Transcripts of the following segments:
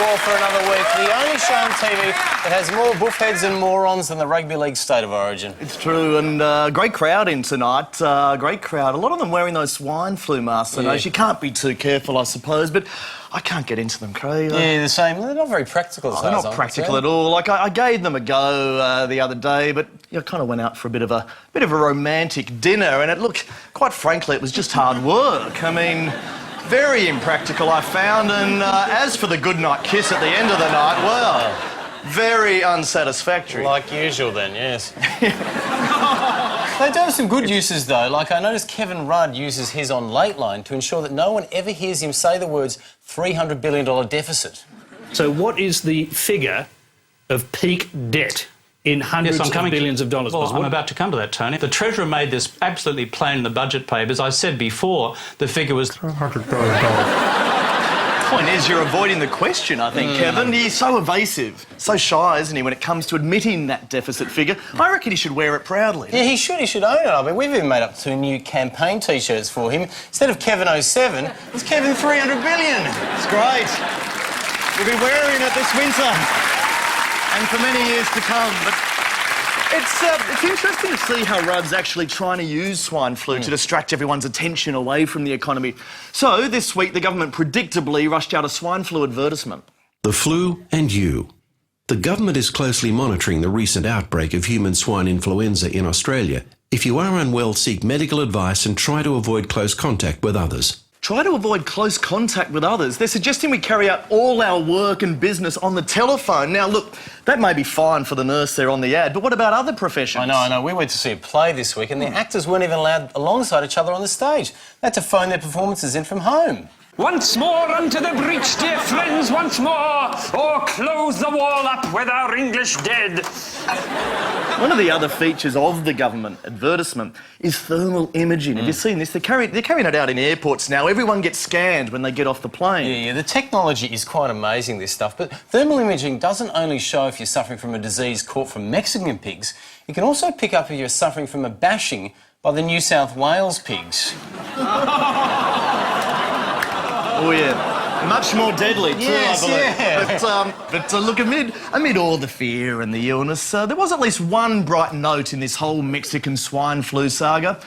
football for another week. The only show on TV that has more buffheads and morons than the Rugby League State of Origin. It's true, and great crowd in tonight. Great crowd. A lot of them wearing those swine flu masks. Yeah. You can't be too careful, I suppose, but I can't get into them, Craig. Yeah, the same. They're not very practical. They're not practical at all. Like I gave them a go the other day, but I kind of went out for a bit of a romantic dinner, and quite frankly, it was just hard work. I mean, very impractical, I found, and as for the goodnight kiss at the end of the night, well, very unsatisfactory. Like usual then, yes. They do have some good uses, though. Like, I noticed Kevin Rudd uses his on Lateline to ensure that no one ever hears him say the words $300 billion deficit. So what is the figure of peak debt in hundreds of billions of dollars? Well, I'm about to come to that, Tony. The Treasurer made this absolutely plain in the budget papers. I said before the figure was $300 billion. Point is, you're avoiding the question, I think, Kevin. He's so evasive, so shy, isn't he, when it comes to admitting that deficit figure. I reckon he should wear it proudly. Yeah, he should own it. I mean, we've even made up 2 new campaign T-shirts for him. Instead of Kevin 07, it's Kevin 300 billion. It's great. We'll be wearing it this winter and for many years to come. But it's interesting to see how Rudd's actually trying to use swine flu to distract everyone's attention away from the economy. So, this week, the government predictably rushed out a swine flu advertisement. The flu and you. The government is closely monitoring the recent outbreak of human swine influenza in Australia. If you are unwell, seek medical advice and try to avoid close contact with others. Try to avoid close contact with others. They're suggesting we carry out all our work and business on the telephone. Now, look, that may be fine for the nurse there on the ad, but what about other professions? I know. We went to see a play this week and the actors weren't even allowed alongside each other on the stage. They had to phone their performances in from home. Once more unto the breach, dear friends, once more, or close the wall up with our English dead. One of the other features of the government advertisement is thermal imaging. Have you seen this? They're carrying it out in airports now. Everyone gets scanned when they get off the plane. Yeah, the technology is quite amazing, this stuff, but thermal imaging doesn't only show if you're suffering from a disease caught from Mexican pigs, it can also pick up if you're suffering from a bashing by the New South Wales pigs. Oh, yeah. Much more deadly, too, yes, I believe. Yeah. But look, amid all the fear and the illness, there was at least one bright note in this whole Mexican swine flu saga.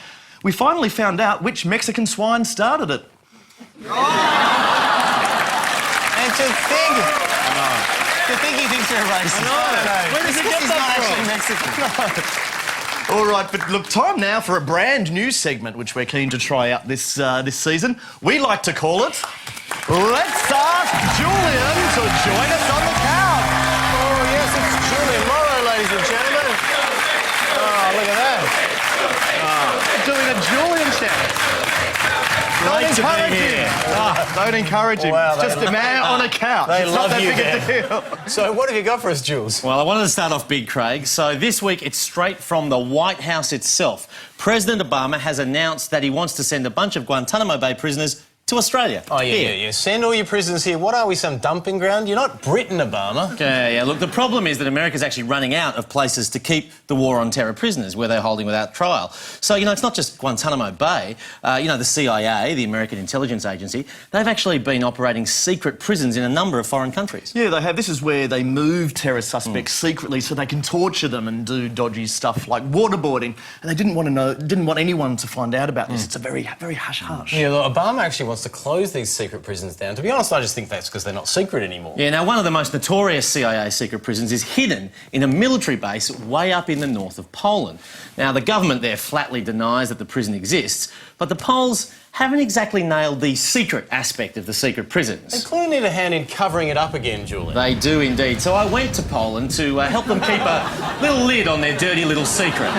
We finally found out which Mexican swine started it. And to think he thinks you're a racist. I know. Where does he get that from? Mexican. All right, but look, time now for a brand new segment which we're keen to try out this season. We like to call it Let's Ask Julian to join us on the couch. Oh, yes, it's Julian Morrow, ladies and gentlemen. Oh, look at that. Doing a Julian challenge. Don't encourage him. Don't encourage him. Wow, it's just a man on a couch. They it's love not that you, big a deal. So what have you got for us, Jules? Well, I wanted to start off big, Craig. So this week it's straight from the White House itself. President Obama has announced that he wants to send a bunch of Guantanamo Bay prisoners to Australia. Oh, yeah. Send all your prisoners here. What are we, some dumping ground? You're not Britain, Obama. Yeah. Look, the problem is that America's actually running out of places to keep the war on terror prisoners where they're holding without trial. So, it's not just Guantanamo Bay. The CIA, the American Intelligence Agency, they've actually been operating secret prisons in a number of foreign countries. Yeah, they have. This is where they move terror suspects secretly so they can torture them and do dodgy stuff like waterboarding. And they didn't want anyone to find out about this. It's a very, very hush-hush. Yeah, look, Obama actually wants to close these secret prisons down. To be honest, I just think that's because they're not secret anymore. Yeah, now one of the most notorious CIA secret prisons is hidden in a military base way up in the north of Poland. Now, the government there flatly denies that the prison exists, but the Poles haven't exactly nailed the secret aspect of the secret prisons. They clearly need a hand in covering it up again, Julian. They do indeed. So I went to Poland to help them keep a little lid on their dirty little secret.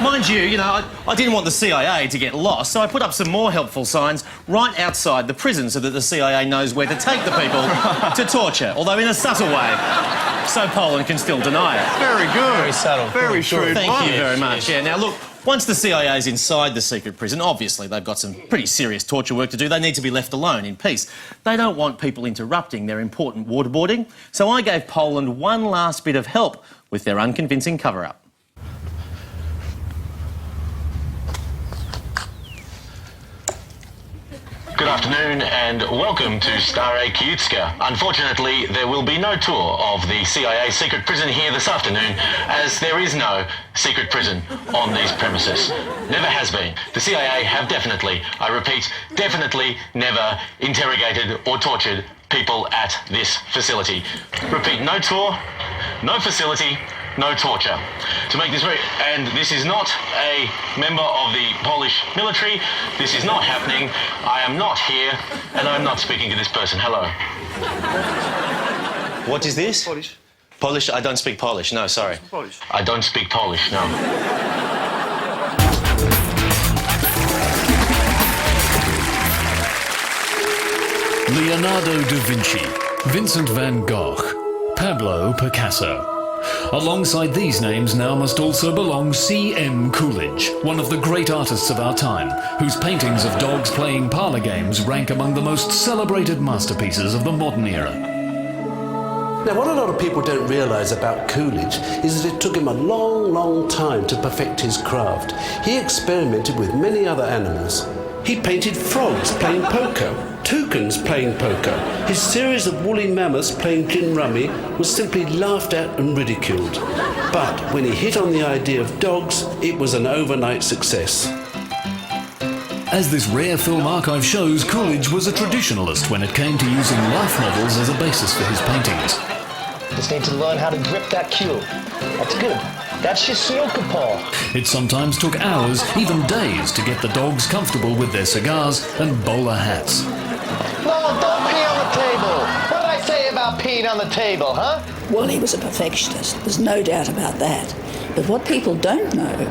Mind you, I didn't want the CIA to get lost, so I put up some more helpful signs right outside the prison so that the CIA knows where to take the people to torture, although in a subtle way, so Poland can still deny it. Very good. Very subtle. Very shrewd. Thank you very much. Yeah, now look, once the CIA's inside the secret prison, obviously they've got some pretty serious torture work to do. They need to be left alone in peace. They don't want people interrupting their important waterboarding. So I gave Poland one last bit of help with their unconvincing cover-up. Good afternoon and welcome to Stare Kiyutska. Unfortunately, there will be no tour of the CIA secret prison here this afternoon, as there is no secret prison on these premises. Never has been. The CIA have definitely, I repeat, definitely never interrogated or tortured people at this facility. Repeat, no tour, no facility, no torture. To make this very... And this is not a member of the Polish military. This is not happening. I am not here, and I'm not speaking to this person. Hello. What is this? Polish. Polish? I don't speak Polish. No, sorry. Polish. I don't speak Polish, no. Leonardo da Vinci, Vincent van Gogh, Pablo Picasso. Alongside these names now must also belong C.M. Coolidge, one of the great artists of our time, whose paintings of dogs playing parlour games rank among the most celebrated masterpieces of the modern era. Now, what a lot of people don't realise about Coolidge is that it took him a long, long time to perfect his craft. He experimented with many other animals. He painted frogs playing poker, toucans playing poker. His series of woolly mammoths playing gin rummy was simply laughed at and ridiculed. But when he hit on the idea of dogs, it was an overnight success. As this rare film archive shows, Coolidge was a traditionalist when it came to using life models as a basis for his paintings. Just need to learn how to grip that cue. That's good. That's your Sioka paw. It sometimes took hours, even days, to get the dogs comfortable with their cigars and bowler hats. No, don't pee on the table. What did I say about peeing on the table, huh? Well, he was a perfectionist. There's no doubt about that. But what people don't know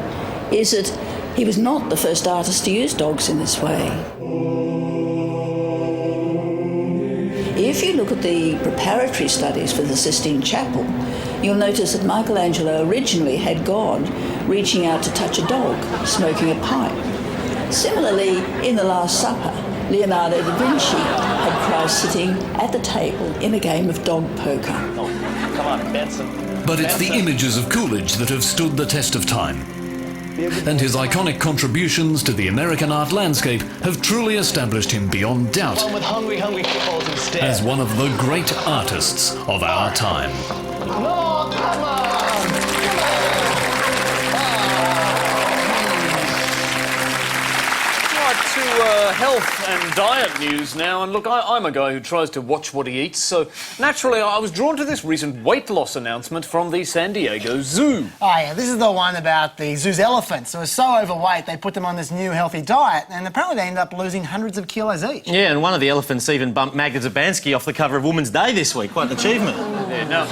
is that he was not the first artist to use dogs in this way. If you look at the preparatory studies for the Sistine Chapel, you'll notice that Michelangelo originally had God reaching out to touch a dog, smoking a pipe. Similarly, in The Last Supper, Leonardo da Vinci had Christ sitting at the table in a game of dog poker. Oh, come on, Benson. But it's the images of Coolidge that have stood the test of time. And his iconic contributions to the American art landscape have truly established him beyond doubt One with hungry shitballs instead. as one of the great artists of our time. No, come on! To health and diet news now, and look, I'm a guy who tries to watch what he eats, so naturally I was drawn to this recent weight loss announcement from the San Diego Zoo. Oh yeah, this is the one about the zoo's elephants who are so overweight they put them on this new healthy diet, and apparently they end up losing hundreds of kilos each. Yeah, and one of the elephants even bumped Magda Zabansky off the cover of Woman's Day this week. Quite an achievement. Yeah, now,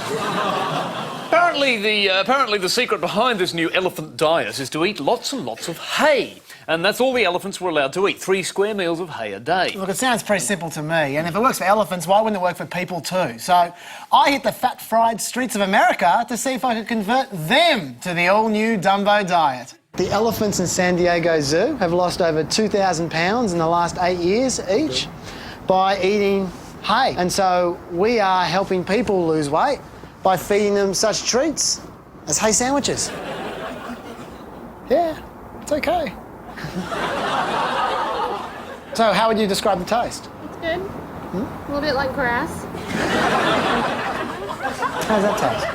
apparently the secret behind this new elephant diet is to eat lots and lots of hay. And that's all the elephants were allowed to eat, 3 square meals of hay a day. Look, it sounds pretty simple to me, and if it works for elephants, why wouldn't it work for people too? So I hit the fat-fried streets of America to see if I could convert them to the all-new Dumbo diet. The elephants in San Diego Zoo have lost over 2,000 pounds in the last 8 years each by eating hay. And so we are helping people lose weight by feeding them such treats as hay sandwiches. Yeah, it's okay. So, how would you describe the taste? It's good. A little bit like grass. How's that taste?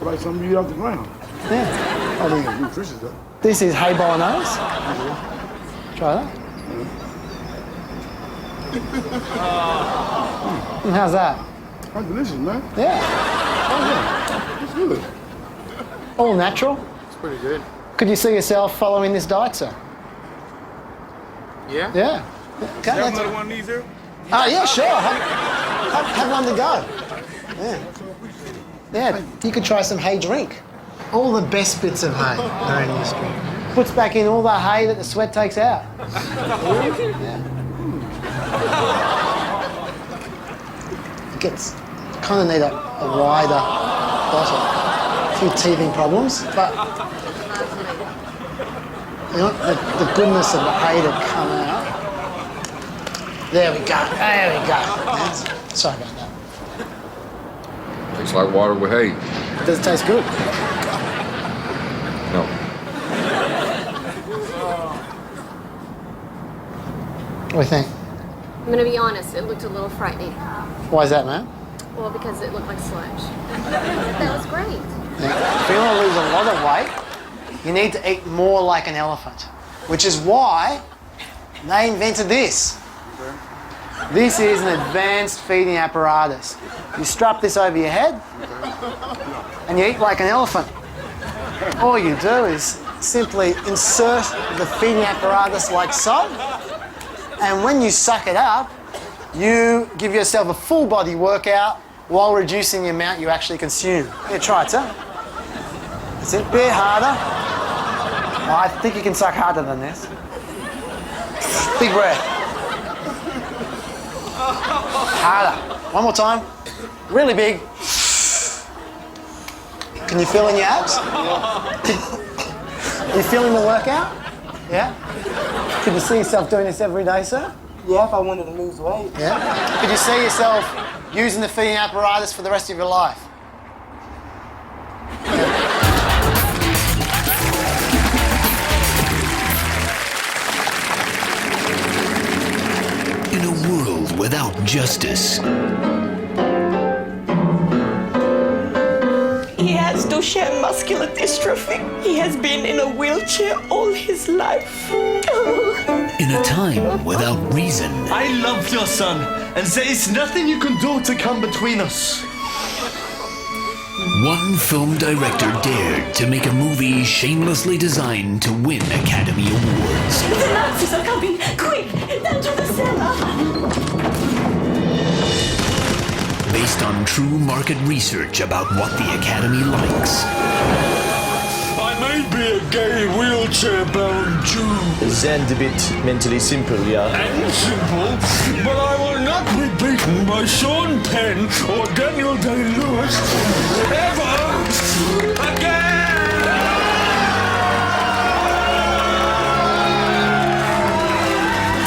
Like something you eat off the ground. Yeah. I think it's nutritious though. This is hay bolognese. Try that. And how's that? That's delicious, man. Yeah. Oh, yeah. It's good. All natural. It's pretty good. Could you see yourself following this diet, sir? Yeah? Yeah. Okay, Have another one of these here? Oh, yeah, sure. Have one to go. Yeah. Yeah, you could try some hay drink. All the best bits of hay are in this drink. Puts back in all the hay that the sweat takes out. Yeah. It gets, kind of need a wider bottle. A few teething problems, but you want the goodness of the hay to come out. There we go. There we go. That's, sorry about that. Tastes like water with hay. Does it taste good? No. do you think? I'm going to be honest, it looked a little frightening. Why is that, man? Well, because it looked like sludge. That was great. If you want to lose a lot of weight, you need to eat more like an elephant, which is why they invented this. This is an advanced feeding apparatus. You strap this over your head and you eat like an elephant. All you do is simply insert the feeding apparatus like so, and when you suck it up, you give yourself a full body workout while reducing the amount you actually consume. Yeah, try it, sir. That's it, a bit harder. Oh, I think you can suck harder than this. Big breath. Harder. One more time. Really big. Can you feel in your abs? Are you feeling the workout? Yeah? Could you see yourself doing this every day, sir? Yeah, if I wanted to lose weight. Yeah? Could you see yourself using the feeding apparatus for the rest of your life? In a world without justice, he has Duchenne muscular dystrophy. He has been in a wheelchair all his life. in a time without reason, I love your son, and there is nothing you can do to come between us. one film director dared to make a movie shamelessly designed to win Academy Awards. The Nazis are coming! Quick! Down to the cellar! Based on true market research about what the Academy likes. I may be a gay wheelchair-bound Jew. And a bit mentally simple, yeah. And simple, but I will not be beaten by Sean Penn or Daniel Day-Lewis ever again!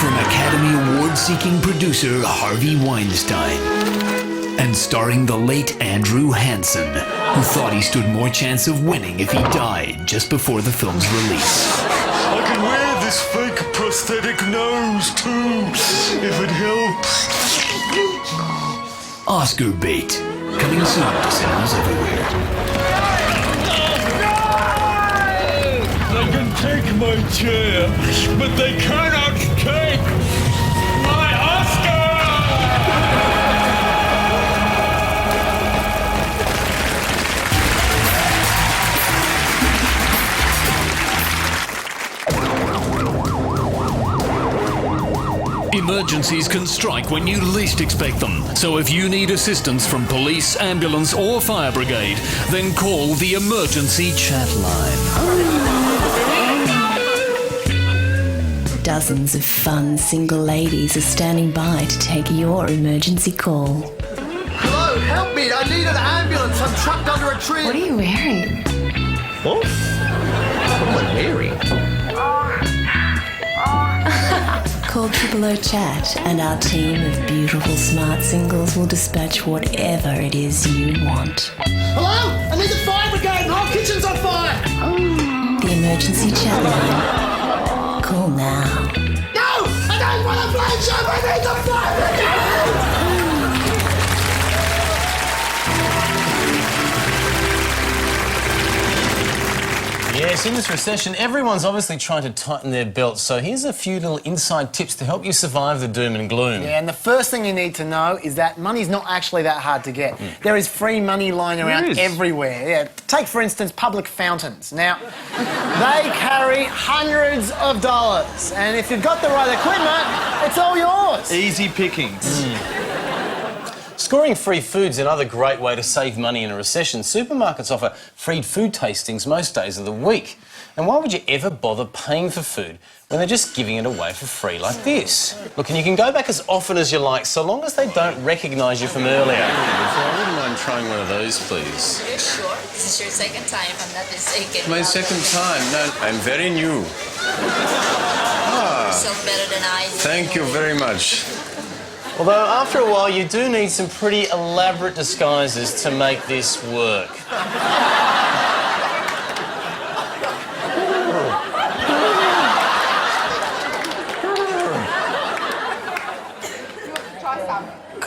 From Academy Award-seeking producer Harvey Weinstein. And starring the late Andrew Hansen, who thought he stood more chance of winning if he died just before the film's release. I can wear this fake prosthetic nose too, if it helps. Oscar bait, coming soon to cinemas everywhere. They can take my chair, but they cannot take my Oscar! Emergencies can strike when you least expect them. So if you need assistance from police, ambulance, or fire brigade, then call the emergency chat line. Dozens of fun single ladies are standing by to take your emergency call. Hello, help me! I need an ambulance! I'm trapped under a tree! What are you wearing? What? What am I wearing? Call 000 Chat and our team of beautiful smart singles will dispatch whatever it is you want. Hello? I need the fire brigade! The whole kitchen's on fire! The emergency chat line. Call now. No! I don't want a blade job! I need the fire brigade! Yes, in this recession, everyone's obviously trying to tighten their belts, so here's a few little inside tips to help you survive the doom and gloom. Yeah, and the first thing you need to know is that money's not actually that hard to get. There is free money lying around everywhere. Yeah, take, for instance, public fountains. Now, they carry hundreds of dollars, and if you've got the right equipment, it's all yours. Easy pickings. Scoring free food's another great way to save money in a recession. Supermarkets offer free food tastings most days of the week. And why would you ever bother paying for food when they're just giving it away for free like this? Look, and you can go back as often as you like, so long as they don't recognise you from earlier. I wouldn't mind trying one of those, please. You're sure? This is your second time, if I'm not mistaken. My second time? No, I'm very new. Yourself better than I do. Thank you very much. Although, after a while, you do need some pretty elaborate disguises to make this work.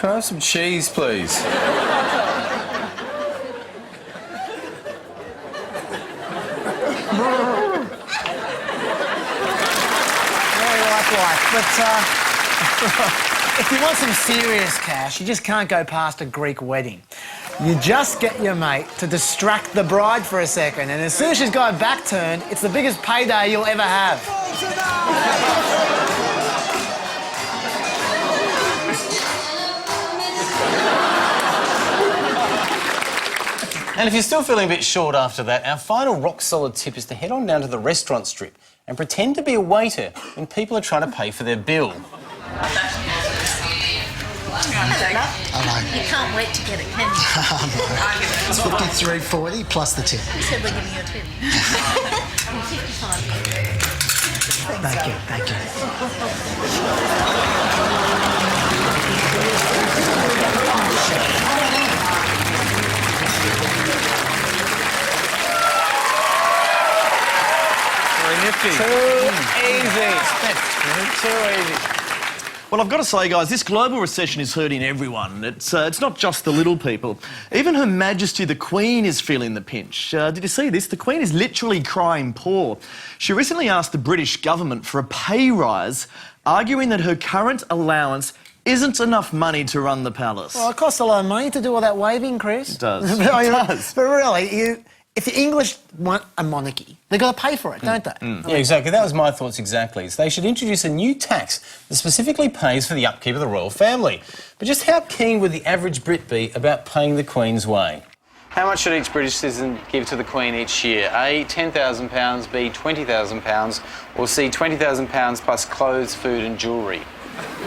Can I have some cheese, please? But if you want some serious cash, you just can't go past a Greek wedding. You just get your mate to distract the bride for a second, and as soon as she's got her back turned, it's the biggest payday you'll ever have. And if you're still feeling a bit short after that, our final rock-solid tip is to head on down to the restaurant strip and pretend to be a waiter when people are trying to pay for their bill. Hello. You can't wait to get it, can you? It's $53.40 plus the tip. Who said we're giving you a tip? 55. Thank you. Too easy. Too easy. Well, I've got to say, guys, this global recession is hurting everyone. It's not just the little people. Even Her Majesty the Queen is feeling the pinch. Did you see this? The Queen is literally crying poor. She recently asked the British government for a pay rise, arguing that her current allowance isn't enough money to run the palace. Well, it costs a lot of money to do all that waving, Chris. It does. It does. But really, if the English want a monarchy, they've got to pay for it, don't they? Yeah, exactly. That was my thoughts exactly. So they should introduce a new tax that specifically pays for the upkeep of the royal family. But just how keen would the average Brit be about paying the Queen's way? How much should each British citizen give to the Queen each year? A, £10,000, B, £20,000, or C, £20,000 plus clothes, food and jewellery?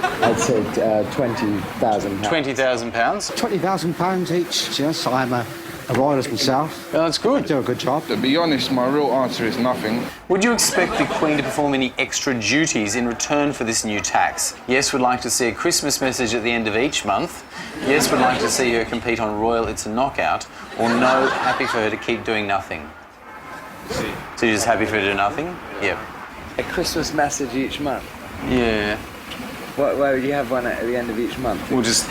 I'd say £20,000. £20,000? £20,000 each. Yes, I'm a royalist myself. Oh, that's good. I do a good job. To be honest, my real answer is nothing. Would you expect the Queen to perform any extra duties in return for this new tax? Yes, we'd like to see a Christmas message at the end of each month. Yes, we'd like to see her compete on Royal It's a Knockout. Or no, happy for her to keep doing nothing. So you're just happy for her to do nothing? Yep. A Christmas message each month? Yeah. Why would you have one at the end of each month? Well, just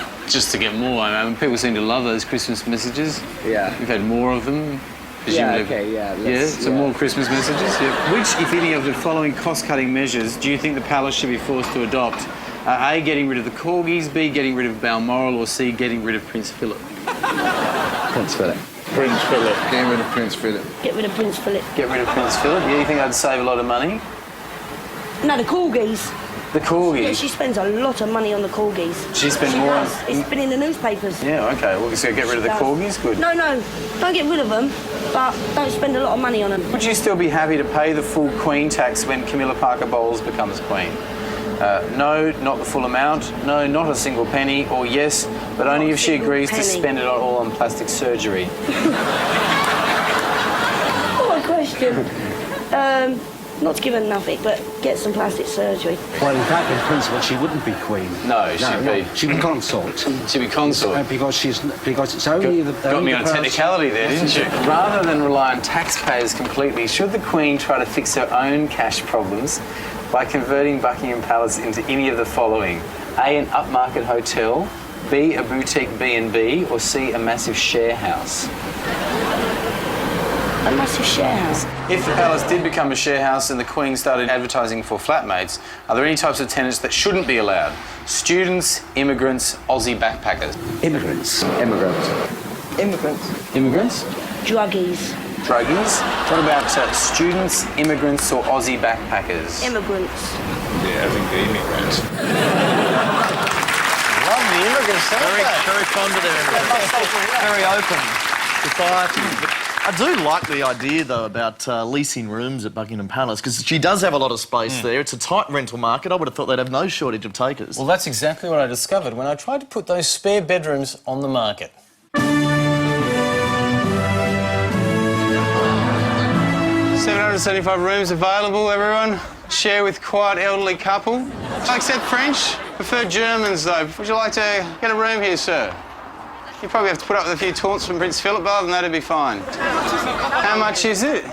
to get more. I mean, people seem to love those Christmas messages. Yeah. We've had more of them. Yeah, okay, yeah. So more Christmas messages. Yeah. Which, if any, of the following cost-cutting measures do you think the palace should be forced to adopt? A, getting rid of the corgis, B, getting rid of Balmoral, or C, getting rid of Prince Philip? Prince Philip. Prince Philip. Get rid of Prince Philip. Get rid of Prince Philip. Get rid of Prince Philip? Yeah, you think I'd save a lot of money? No, the corgis. The corgis? Yeah, she spends a lot of money on the corgis. She spends more on... It's been in the newspapers. Yeah, OK. Well, so get rid of the corgis? Good. No, don't get rid of them, but don't spend a lot of money on them. Would you still be happy to pay the full Queen tax when Camilla Parker Bowles becomes Queen? No, not the full amount. No, not a single penny. Or yes, but only if she agrees to spend it all on plastic surgery. What a question. Not to give her nothing, but get some plastic surgery. Well, in fact, in principle, she wouldn't be queen. No, she'd be... She'd be consort. She'd be consort. Because it's only the... Got me on a technicality there, didn't you? Rather than rely on taxpayers completely, should the Queen try to fix her own cash problems by converting Buckingham Palace into any of the following? A, an upmarket hotel, B, a boutique B&B, or C, a massive share house? A massive share house. If the palace did become a share house and the Queen started advertising for flatmates, are there any types of tenants that shouldn't be allowed? Students, immigrants, Aussie backpackers? Immigrants. Immigrants? Druggies. Druggies? What about students, immigrants, or Aussie backpackers? Immigrants. Yeah, I think the immigrants. Love the immigrants, Very fond of their immigrants. Very open society. I do like the idea, though, about leasing rooms at Buckingham Palace, because she does have a lot of space there. It's a tight rental market. I would have thought they'd have no shortage of takers. Well, that's exactly what I discovered when I tried to put those spare bedrooms on the market. 775 rooms available, everyone. Share with quiet elderly couple. I accept French. Prefer Germans, though. Would you like to get a room here, sir? You probably have to put up with a few taunts from Prince Philip, but other than that, it'd be fine. How much is it?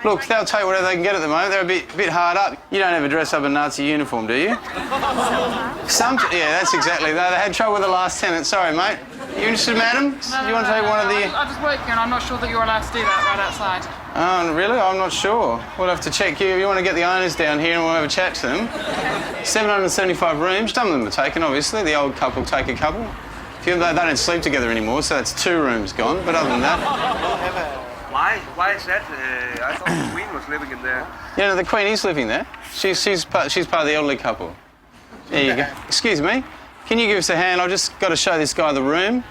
Look, they'll take whatever they can get at the moment. They're a bit hard up. You don't ever dress up in Nazi uniform, do you? Yeah, that's exactly that. They had trouble with the last tenant. Sorry, mate. You interested, madam? Do you want to take one of the... I'm just working and I'm not sure that you're allowed to do that right outside. Oh, really? I'm not sure. We'll have to check you. You want to get the owners down here and we'll have a chat to them. 775 rooms. Some of them are taken, obviously. The old couple take a couple. They don't sleep together anymore, so that's 2 rooms gone. But other than that... Why is that? I thought the Queen was living in there. Yeah, no, the Queen is living there. She's part of the elderly couple. There you go. Excuse me. Can you give us a hand? I've just got to show this guy the room.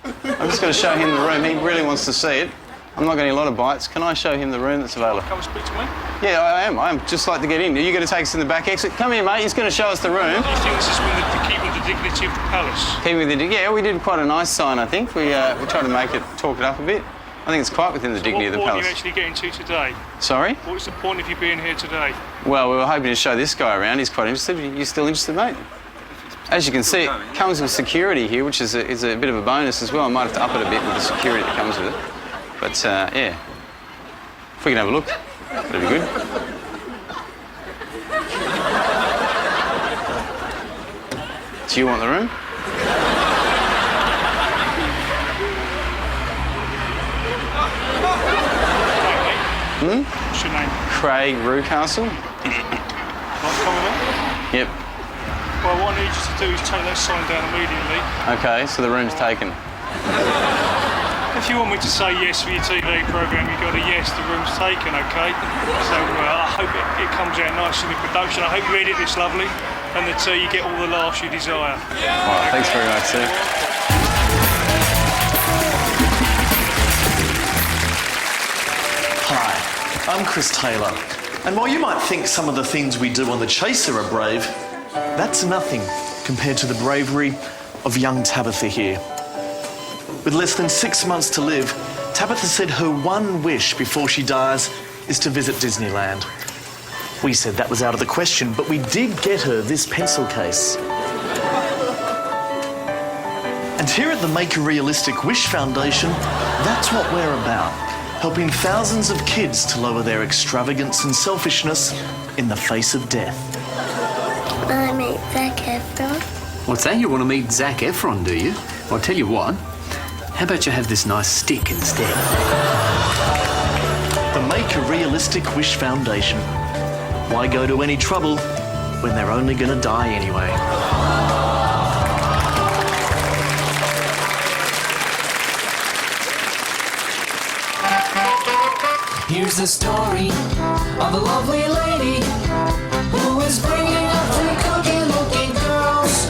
I've just got to show him the room. He really wants to see it. I'm not getting a lot of bites. Can I show him the room that's available? Come and speak to me. Yeah, I am. I'm just like to get in. Are you going to take us in the back exit? Come here, mate. He's going to show us the room. I think this is to keep with the dignity of the palace. Keep with the yeah, we did quite a nice sign, I think. We tried to make it, talk it up a bit. I think it's quite within the dignity of the palace. What point are you actually getting to today? Sorry? What's the point of you being here today? Well, we were hoping to show this guy around. He's quite interested. You still interested, mate? As you can see, it comes with security here, which is a bit of a bonus as well. I might have to up it a bit with the security that comes with it. But, yeah. If we can have a look, that'd be good. Do you want the room? What's your name? Craig Rewcastle. Not coming up? Yep. Well, what I need you to do is take that sign down immediately. Okay, so the room's taken. If you want me to say yes for your TV programme, you've got a yes, the room's taken, OK? So I hope it comes out nice in the production. I hope you edit this lovely and that you get all the laughs you desire. All right, thanks very much, sir. Hi, I'm Chris Taylor. And while you might think some of the things we do on The Chaser are brave, that's nothing compared to the bravery of young Tabitha here. With less than 6 months to live, Tabitha said her one wish before she dies is to visit Disneyland. We said that was out of the question, but we did get her this pencil case. And here at the Make a Realistic Wish Foundation, that's what we're about. Helping thousands of kids to lower their extravagance and selfishness in the face of death. I meet Zac Efron. What's that? You want to meet Zac Efron, do you? Well, I'll tell you what. How about you have this nice stick instead? The Make a Realistic Wish Foundation. Why go to any trouble when they're only going to die anyway? Here's the story of a lovely lady who is bringing up 3 cookie-looking girls.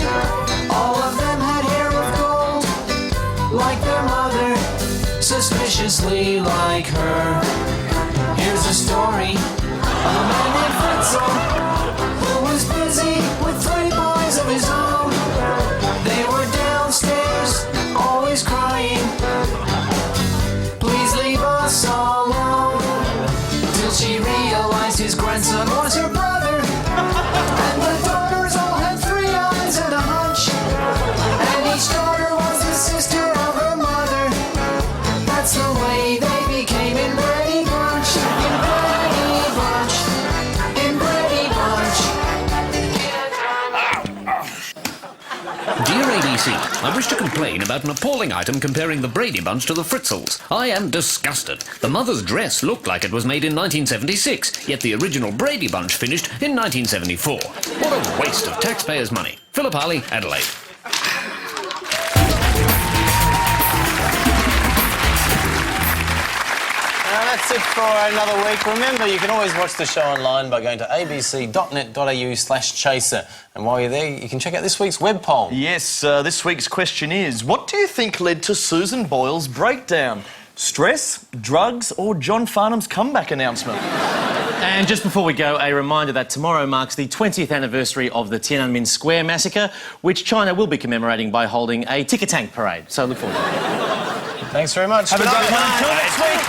All of them had hair of gold, like their mother, suspiciously like her. Here's the story of a man named Fritzl who was busy with 3 boys of his own. They were downstairs, always crying, "Please leave us alone." Till she realized his grandson was her brother, and the daughters all had 3 eyes and a hunch, and each daughter was the sister of her mother. That's the way they became in Brady Bunch, in Brady Bunch, in Brady Bunch. Dear ABC, I wish to complain about an appalling item comparing the Brady Bunch to the Fritzls. I am disgusted. The mother's dress looked like it was made in 1976, yet the original Brady Bunch finished in 1974. What a waste of taxpayers' money. Philip Harley, Adelaide. That's it for another week. Remember, you can always watch the show online by going to abc.net.au/chaser. And while you're there, you can check out this week's web poll. Yes, this week's question is, what do you think led to Susan Boyle's breakdown? Stress, drugs, or John Farnham's comeback announcement? And just before we go, a reminder that tomorrow marks the 20th anniversary of the Tiananmen Square massacre, which China will be commemorating by holding a ticker tank parade. So look forward to it. Thanks very much. Have a Good great night. night. Until next week.